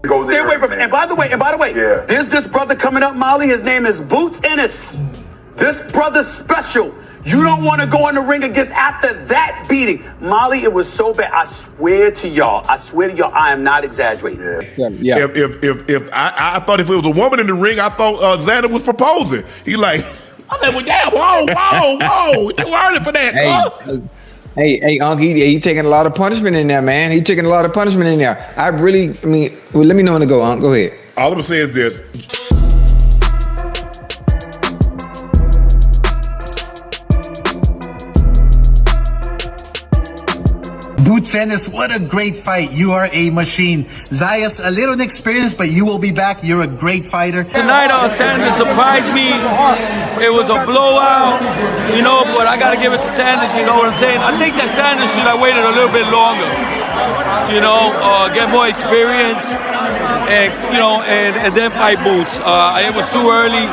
Stay away from it. And by the way, Yeah. there's this brother coming up, Molly. His name is Boots Ennis. This brother's special. You don't want to go in the ring against after that beating. Molly, it was so bad. I swear to y'all, I am not exaggerating. Yeah. If I thought if it was a woman in the ring, I thought Xander was proposing. He like, I'm like, well, damn, whoa, you early for that, huh? Hey, Unc, he taking a lot of punishment in there, man. He taking a lot of punishment in there. Well, let me know when to go, Unc. Go ahead. All I'm gonna say is this. Boots Ennis, what a great fight. You are a machine. Zayas, a little inexperienced, but you will be back. You're a great fighter. Tonight, Sanders surprised me. It was a blowout, but I got to give it to Sanders, you know what I'm saying? I think that Sanders should have waited a little bit longer, get more experience, and then fight Boots. It was too early.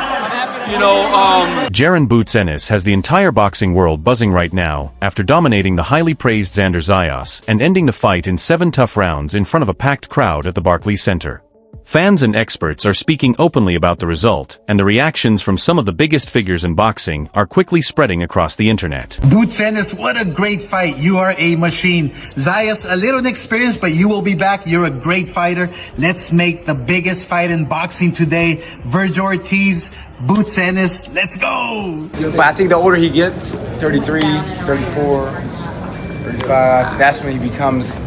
Jaron Boots Ennis has the entire boxing world buzzing right now after dominating the highly praised Xander Zayas and ending the fight in 7 tough rounds in front of a packed crowd at the Barclays Center. Fans and experts are speaking openly about the result, and the reactions from some of the biggest figures in boxing are quickly spreading across the internet. Boots Ennis, what a great fight. You are a machine. Zayas, a little inexperienced, but you will be back. You're a great fighter. Let's make the biggest fight in boxing today. Virgil Ortiz, Boots Ennis, let's go. But I think the older he gets, 33, 34, 35, that's when he becomes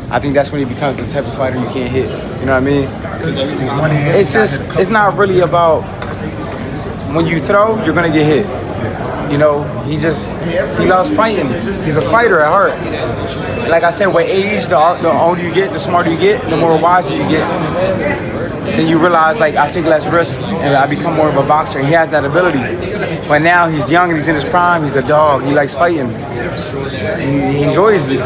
the type of fighter you can't hit. You know what I mean? It's not really about when you throw, you're gonna get hit. He loves fighting. He's a fighter at heart. Like I said, with age, the older you get, the smarter you get, the more wiser you get. Then you realize, like, I take less risk and I become more of a boxer. He has that ability. But now he's young and he's in his prime. He's a dog. He likes fighting. He enjoys it.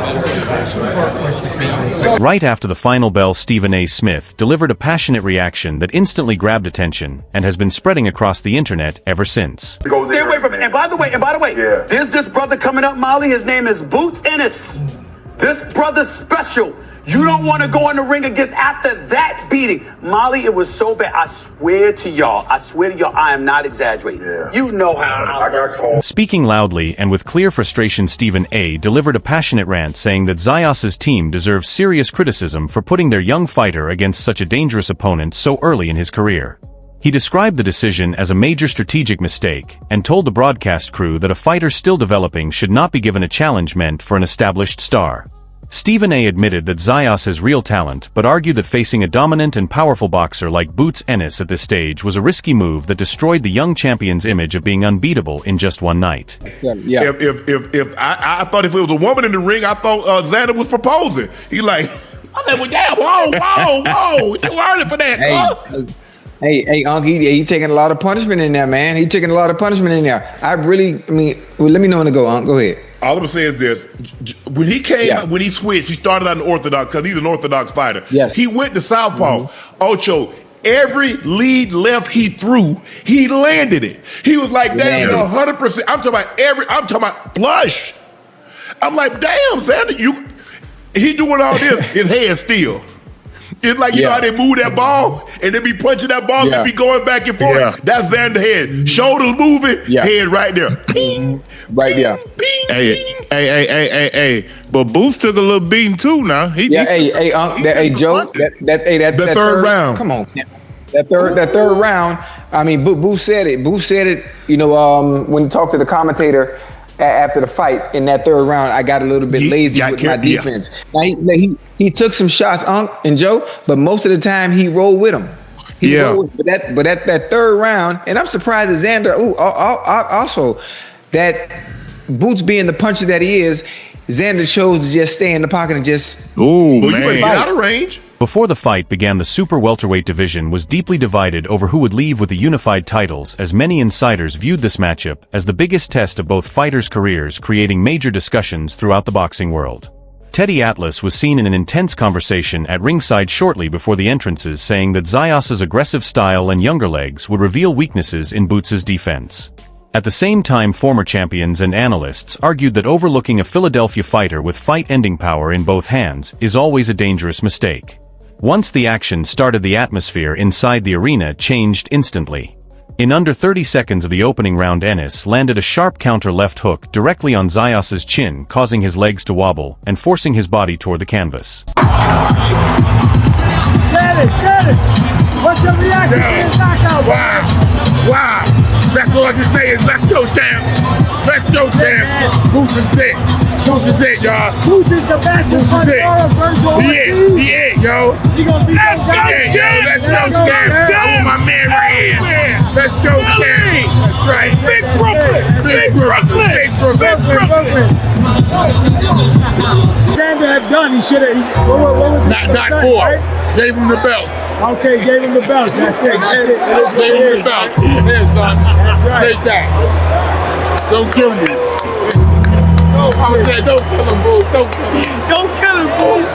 Right after the final bell, Stephen A. Smith delivered a passionate reaction that instantly grabbed attention and has been spreading across the internet ever since. Stay away from it. And by the way, Yeah. there's this brother coming up, Molly. His name is Boots Ennis. This brother's special. You don't want to go in the ring against after that beating. Molly, it was so bad. I swear to y'all, I am not exaggerating. Yeah. You know how I got called. Speaking loudly and with clear frustration, Stephen A. delivered a passionate rant saying that Zayas' team deserves serious criticism for putting their young fighter against such a dangerous opponent so early in his career. He described the decision as a major strategic mistake and told the broadcast crew that a fighter still developing should not be given a challenge meant for an established star. Stephen A. admitted that Zayas has real talent, but argued that facing a dominant and powerful boxer like Boots Ennis at this stage was a risky move that destroyed the young champion's image of being unbeatable in just one night. Yeah. If I thought if it was a woman in the ring, I thought Xander was proposing. He like, I'm like, well, damn, whoa, you early for that, huh? Hey, Unc, he taking a lot of punishment in there, man. He taking a lot of punishment in there. Well, let me know when to go, Unc. Go ahead. All I'm gonna say is this: when he came, when he switched, he started out in Orthodox because he's an Orthodox fighter. Yes. He went to Southpaw. Ocho, every lead left he threw, he landed it. He was like, damn, 100%. I'm talking about flush. I'm like, damn, Xander, he doing all this, his head still. It's like, you know how they move that ball and they be punching that ball and be going back and forth? Yeah. That's Xander's head. Shoulders moving, head right there. Ping, right there. Ping, Hey. But Boots took a little beating too now. Joe, that third round. Come on. That third round, I mean, Booth said it. Booth said it, when he talked to the commentator after the fight in that third round, I got a little bit lazy with my defense. Now, he took some shots, Unc and Joe, but most of the time he rolled with him. But that third round, and I'm surprised that Xander, also, that Boots being the puncher that he is, Xander chose to just stay in the pocket and just... You get out of range. Before the fight began, the super welterweight division was deeply divided over who would leave with the unified titles, as many insiders viewed this matchup as the biggest test of both fighters' careers, creating major discussions throughout the boxing world. Teddy Atlas was seen in an intense conversation at ringside shortly before the entrances, saying that Zayas' aggressive style and younger legs would reveal weaknesses in Boots' defense. At the same time, former champions and analysts argued that overlooking a Philadelphia fighter with fight-ending power in both hands is always a dangerous mistake. Once the action started, the atmosphere inside the arena changed instantly. In under 30 seconds of the opening round, Ennis landed a sharp counter left hook directly on Zayas's chin, causing his legs to wobble and forcing his body toward the canvas. Jaron, what's your reaction to this knockout? Wow. That's all I can say is let's go, champ. Let's go, champ. Boots is it. Boots is it, y'all. Boots is the best. Boots is it. He it, yo. He gonna beat those guys. Yo, let's go, champ. I want my man right here. Let's go, champ. That's right. Big Brooklyn. Big Brooklyn. Big Brooklyn. Xander had done. He should have. What was Not four. Right? Gave him the belts. Okay, gave him the belts. That's it. Gave him the belts. Here, son. That's right. Take that. Don't kill me. I said, don't kill him, Boots. Don't kill him. Don't kill him, Boots.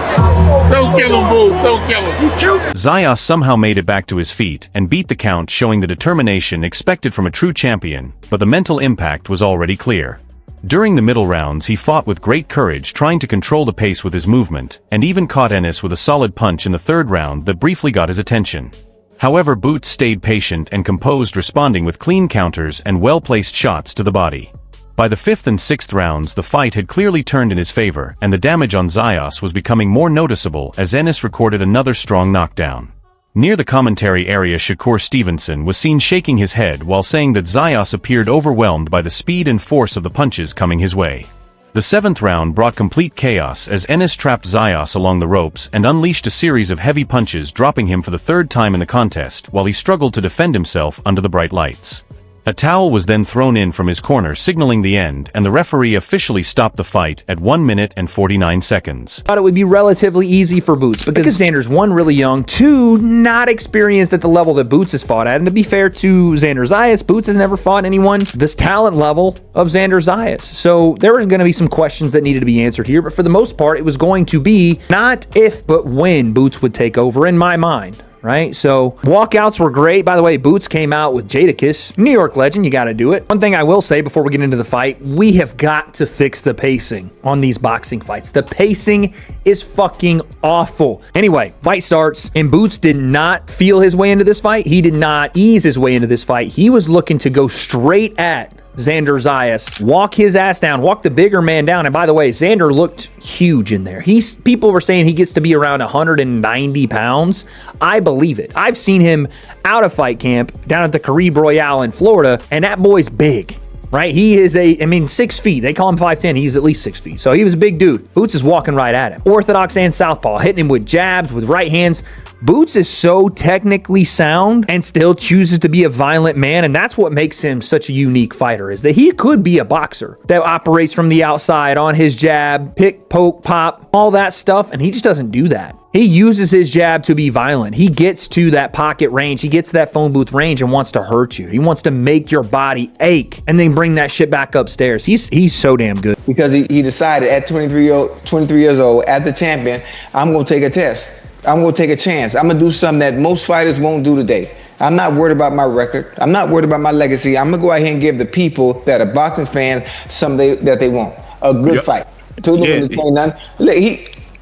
Don't kill him, Boots. Don't kill him. You killed him. Zayas somehow made it back to his feet and beat the count, showing the determination expected from a true champion, but the mental impact was already clear. During the middle rounds, he fought with great courage, trying to control the pace with his movement, and even caught Ennis with a solid punch in the third round that briefly got his attention. However, Boots stayed patient and composed, responding with clean counters and well-placed shots to the body. By the fifth and sixth rounds, the fight had clearly turned in his favor, and the damage on Zayas was becoming more noticeable as Ennis recorded another strong knockdown. Near the commentary area, Shakur Stevenson was seen shaking his head while saying that Zayas appeared overwhelmed by the speed and force of the punches coming his way. The seventh round brought complete chaos as Ennis trapped Zayas along the ropes and unleashed a series of heavy punches, dropping him for the third time in the contest while he struggled to defend himself under the bright lights. A towel was then thrown in from his corner, signaling the end, and the referee officially stopped the fight at 1 minute and 49 seconds. I thought it would be relatively easy for Boots because Xander's, one, really young, two, not experienced at the level that Boots has fought at. And to be fair to Xander Zayas, Boots has never fought anyone this talent level of Xander Zayas. So there were going to be some questions that needed to be answered here, but for the most part, it was going to be not if, but when Boots would take over in my mind. Right? So walkouts were great. By the way, Boots came out with Jadakiss, New York legend. You got to do it. One thing I will say before we get into the fight, we have got to fix the pacing on these boxing fights. The pacing is fucking awful. Anyway, fight starts, and Boots did not feel his way into this fight. He did not ease his way into this fight. He was looking to go straight at Xander Zayas, walk his ass down, walk the bigger man down. And by the way, Xander looked huge in there. People were saying he gets to be around 190 pounds. I believe it. I've seen him out of fight camp down at the Caribe Royale in Florida, and that boy's big. Right? He is 6 feet. They call him 5'10". He's at least 6 feet. So he was a big dude. Boots is walking right at him. Orthodox and southpaw, hitting him with jabs, with right hands. Boots is so technically sound and still chooses to be a violent man, and that's what makes him such a unique fighter, is that he could be a boxer that operates from the outside on his jab, pick, poke, pop, all that stuff, and he just doesn't do that. He uses his jab to be violent. He gets to that pocket range. He gets to that phone booth range and wants to hurt you. He wants to make your body ache and then bring that shit back upstairs. He's so damn good. Because he decided at 23 years old, as the champion, I'm going to take a test. I'm going to take a chance. I'm going to do something that most fighters won't do today. I'm not worried about my record. I'm not worried about my legacy. I'm going to go out here and give the people that are boxing fans something that they want. A good fight.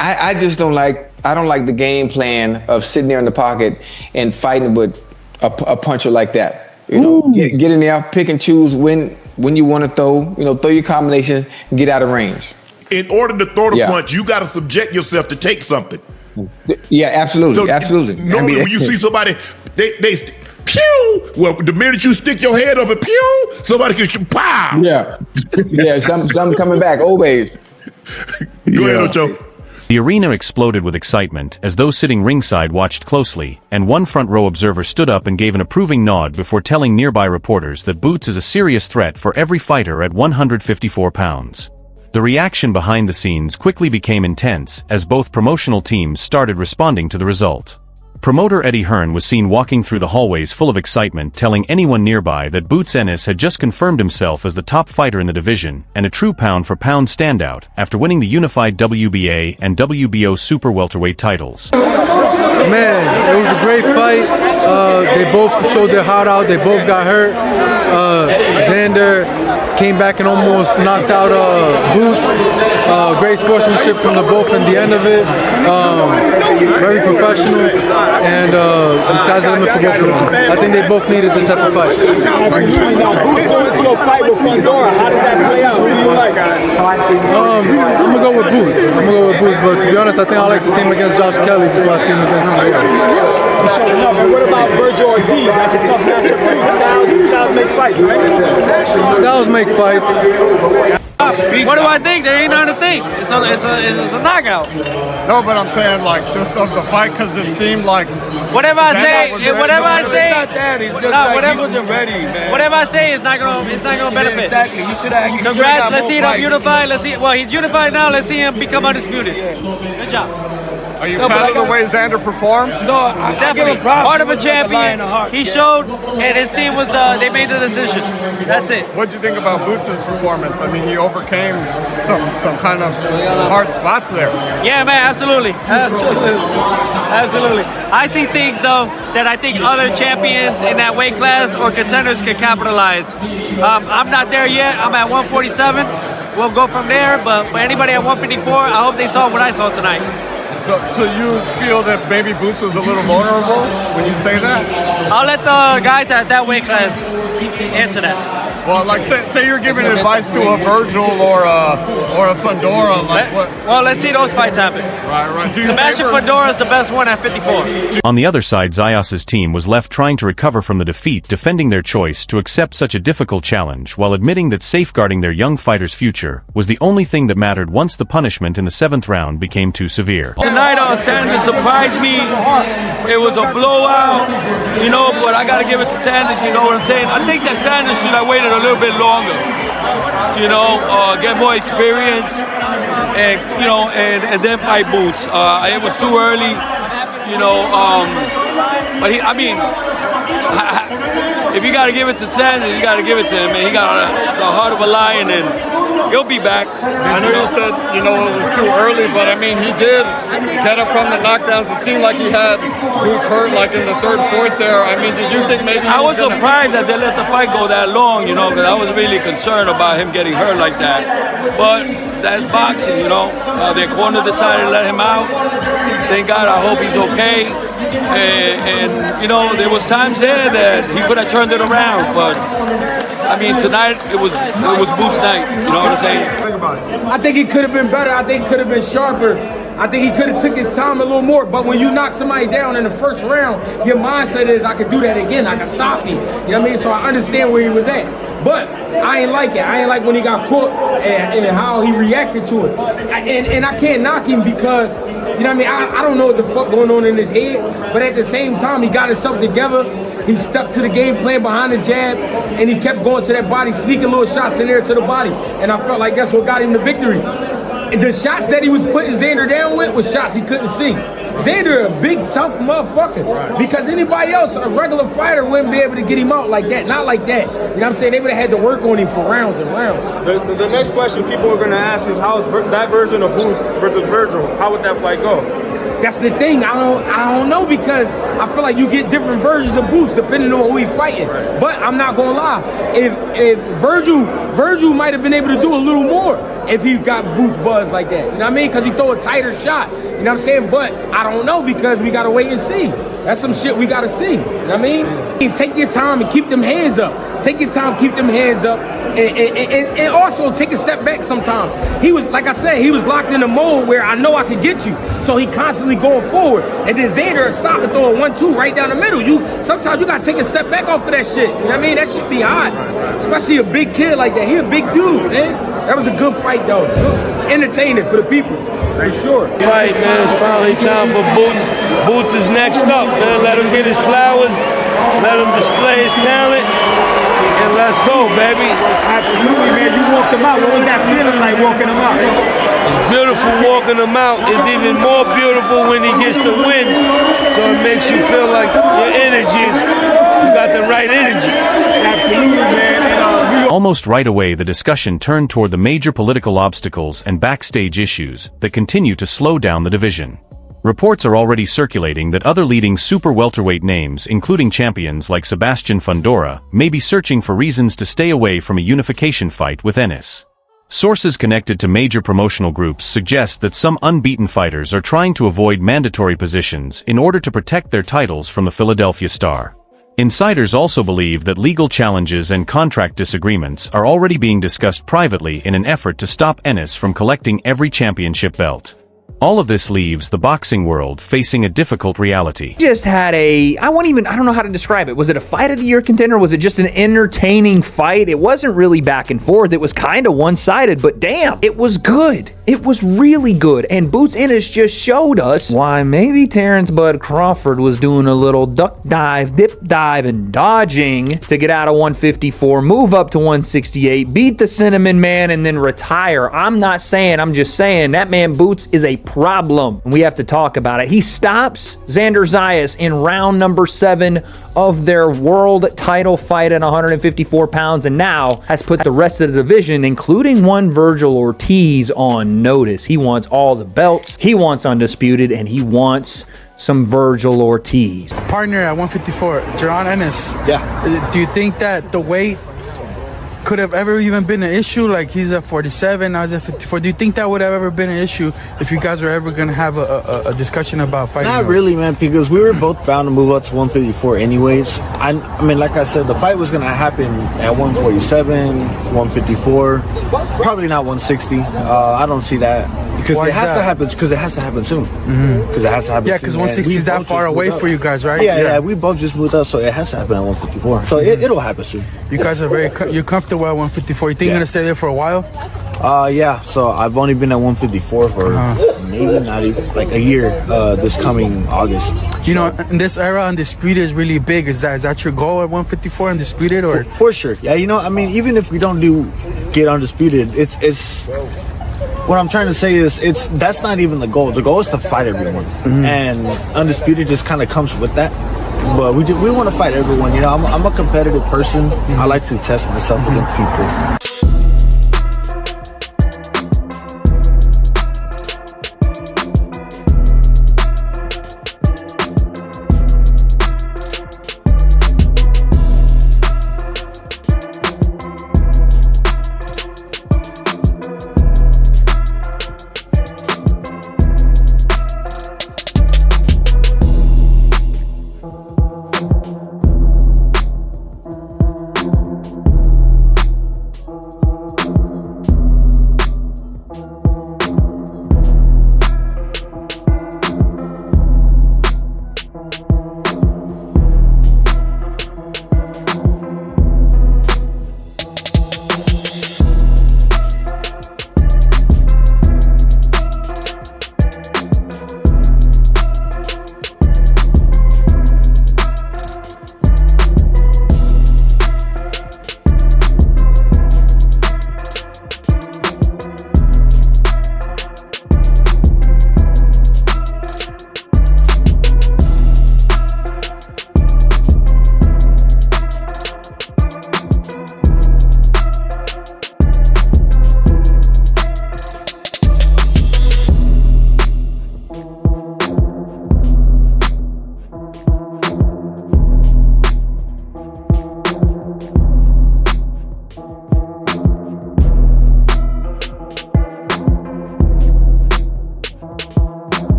I just don't like the game plan of sitting there in the pocket and fighting with a puncher like that. You know, get in there, pick and choose when you want to throw. You know, throw your combinations and get out of range. In order to throw the punch, you got to subject yourself to take something. Yeah, absolutely, so absolutely. Normally, when you see somebody, they pew. Well, the minute you stick your head up and pew, somebody can shoot, pow. Yeah, something coming back. Always. Go ahead, Ocho. The arena exploded with excitement as those sitting ringside watched closely, and one front row observer stood up and gave an approving nod before telling nearby reporters that Boots is a serious threat for every fighter at 154 pounds. The reaction behind the scenes quickly became intense as both promotional teams started responding to the result. Promoter Eddie Hearn was seen walking through the hallways full of excitement, telling anyone nearby that Boots Ennis had just confirmed himself as the top fighter in the division and a true pound-for-pound standout after winning the unified WBA and WBO super welterweight titles. Man, it was a great fight. They both showed their heart out. They both got hurt. Xander came back and almost knocked out Boots. Great sportsmanship from the both in the end of it. Very professional, and the sky's the limit for both of them. I think they both needed this type of fight. Now, Boots going to a fight with Fundora. How did that play out? Who do you like? I'm gonna go with Boots. But to be honest, I think I like to see him against Josh Kelly before I see him against Fundora. Showing up. And what about Virgil Ortiz? That's a tough matchup too. Styles make fights, right? Styles make fights. What do I think? There ain't nothing to think. It's a knockout. No, but I'm saying like just of the fight because it seemed like Whatever I say, he wasn't ready, man. Whatever I say is not gonna benefit. Exactly. He should have. Congrats. Let's see him unified. Let's see. Well, he's unified now. Let's see him become undisputed. Good job. Are you proud of the way Xander performed? No, definitely. Part of a champion. He showed, and his team was. They made the decision. That's it. What'd you think about Boots' performance? I mean, he overcame some kind of hard spots there. Yeah, man, absolutely. I see things though that I think other champions in that weight class or contenders could capitalize. I'm not there yet. I'm at 147. We'll go from there. But for anybody at 154, I hope they saw what I saw tonight. So you feel that maybe Boots was a little vulnerable when you say that? I'll let the guys at that weight class answer that. Well, like say you're giving advice to a Virgil or a Fundora, like what? Well, let's see those fights happen. Right. Sebastian Fundora is the best one at 54. On the other side, Zayas' team was left trying to recover from the defeat, defending their choice to accept such a difficult challenge while admitting that safeguarding their young fighter's future was the only thing that mattered once the punishment in the 7th round became too severe. Tonight, Sanders surprised me. It was a blowout, but I got to give it to Sanders, you know what I'm saying? I think that Sanders should have waited a little bit longer, get more experience, and then fight Boots. It was too early, but if you got to give it to Sanders, you got to give it to him, and he got the heart of a lion, and he'll be back. I know you said, it was too early, but I mean, he did get up from the knockdowns. It seemed like he had Boots hurt like in the 3rd, 4th there. I mean, did you think maybe... I was surprised that they let the fight go that long, because I was really concerned about him getting hurt like that. But that's boxing, Their corner decided to let him out. Thank God, I hope he's okay. And there was times there that he could have turned it around, but I mean, tonight it was Boots night. You know what I'm saying? Think about it. I think he could have been better. I think he could have been sharper. I think he could have took his time a little more. But when you knock somebody down in the 1st round, your mindset is, I could do that again. I can stop him. You know what I mean? So I understand where he was at. But I ain't like it. I ain't like when he got caught and how he reacted to it. And I can't knock him because, you know what I mean? I don't know what the fuck going on in his head. But at the same time, he got himself together. He stuck to the game plan behind the jab, and he kept going to that body, sneaking little shots in there to the body. And I felt like that's what got him the victory. The shots that he was putting Xander down with was shots he couldn't see. Xander a big, tough motherfucker. Because anybody else, a regular fighter, wouldn't be able to get him out like that. Not like that. You know what I'm saying? They would have had to work on him for rounds and rounds. The next question people are going to ask is, how is that version of Boots versus Virgil? How would that fight go? That's the thing. I don't know, because I feel like you get different versions of Boots depending on who he's fighting. But I'm not gonna lie. If Virgil might have been able to do a little more if he got Boots buzzed like that. You know what I mean? Because he throw a tighter shot. You know what I'm saying? But I don't know, because we gotta wait and see. That's some shit we gotta see. You know what I mean? Take your time and keep them hands up. Take your time, keep them hands up. And also take a step back sometimes. He was, like I said, he was locked in a mode where I know I could get you. So he constantly going forward. And then Xander stop and throw a 1-2 right down the middle. Sometimes you gotta take a step back off of that shit. You know what I mean? That should be hot. Especially a big kid like that. He a big dude, man. That was a good fight though. Entertaining for the people. For sure. Fight, man. It's finally time for Boots. Boots is next up, man. Let him get his flowers. Let him display his talent. And let's go, baby. Absolutely, man. You walked him out. What was that feeling like walking him out? It's beautiful walking him out. It's even more beautiful when he gets the win. So it makes you feel like your energy is, you got the right energy. Absolutely, man. Almost right away, the discussion turned toward the major political obstacles and backstage issues that continue to slow down the division. Reports are already circulating that other leading super welterweight names, including champions like Sebastian Fundora, may be searching for reasons to stay away from a unification fight with Ennis. Sources connected to major promotional groups suggest that some unbeaten fighters are trying to avoid mandatory positions in order to protect their titles from the Philadelphia Star. Insiders also believe that legal challenges and contract disagreements are already being discussed privately in an effort to stop Ennis from collecting every championship belt. All of this leaves the boxing world facing a difficult reality. Just had I don't know how to describe it. Was it a fight of the year contender? Was it just an entertaining fight? It wasn't really back and forth. It was kind of one-sided, but damn, it was good. It was really good. And Boots Ennis just showed us why maybe Terrence Bud Crawford was doing a little duck dive, dip dive, and dodging to get out of 154, move up to 168, beat the Cinnamon Man, and then retire. I'm not saying, I'm just saying that man Boots is a problem. We have to talk about it. He stops Xander Zayas in round number 7 of their world title fight at 154 pounds, and now has put the rest of the division, including one Virgil Ortiz, on notice. He wants all the belts, he wants undisputed, and he wants some Virgil Ortiz. Partner at 154, Jaron Ennis. Yeah. Do you think that the weight could have ever even been an issue? Like, he's at 47, I was at 54. Do you think that would have ever been an issue if you guys were ever going to have a discussion about fighting? Not really, man, because we were both bound to move up to 154 anyways. I mean, like I said, the fight was going to happen at 147, 154, probably not 160. I don't see that. Because it has to happen. Because it has to happen soon. Because it has to happen. Yeah, because 160 is that far away for you guys, right? Yeah. We both just moved up, so it has to happen at 154. So it'll happen soon. You guys are you're comfortable at 154. You think you're gonna stay there for a while? Yeah. So I've only been at 154 for maybe not even like a year. This coming August. You know, in this era, undisputed is really big. Is that your goal at 154, undisputed, or? For sure. Yeah. You know, I mean, even if we don't get undisputed, it's. What I'm trying to say is that's not even the goal. The goal is to fight everyone, and undisputed just kind of comes with that. But we want to fight everyone. You know, I'm a competitive person. I like to test myself against people.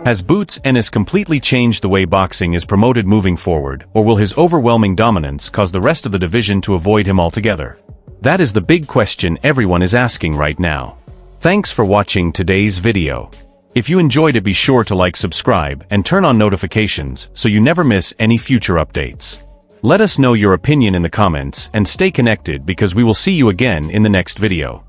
Has Boots Ennis completely changed the way boxing is promoted moving forward, or will his overwhelming dominance cause the rest of the division to avoid him altogether? That is the big question everyone is asking right now. Thanks for watching today's video. If you enjoyed it, be sure to like, subscribe, and turn on notifications so you never miss any future updates. Let us know your opinion in the comments and stay connected, because we will see you again in the next video.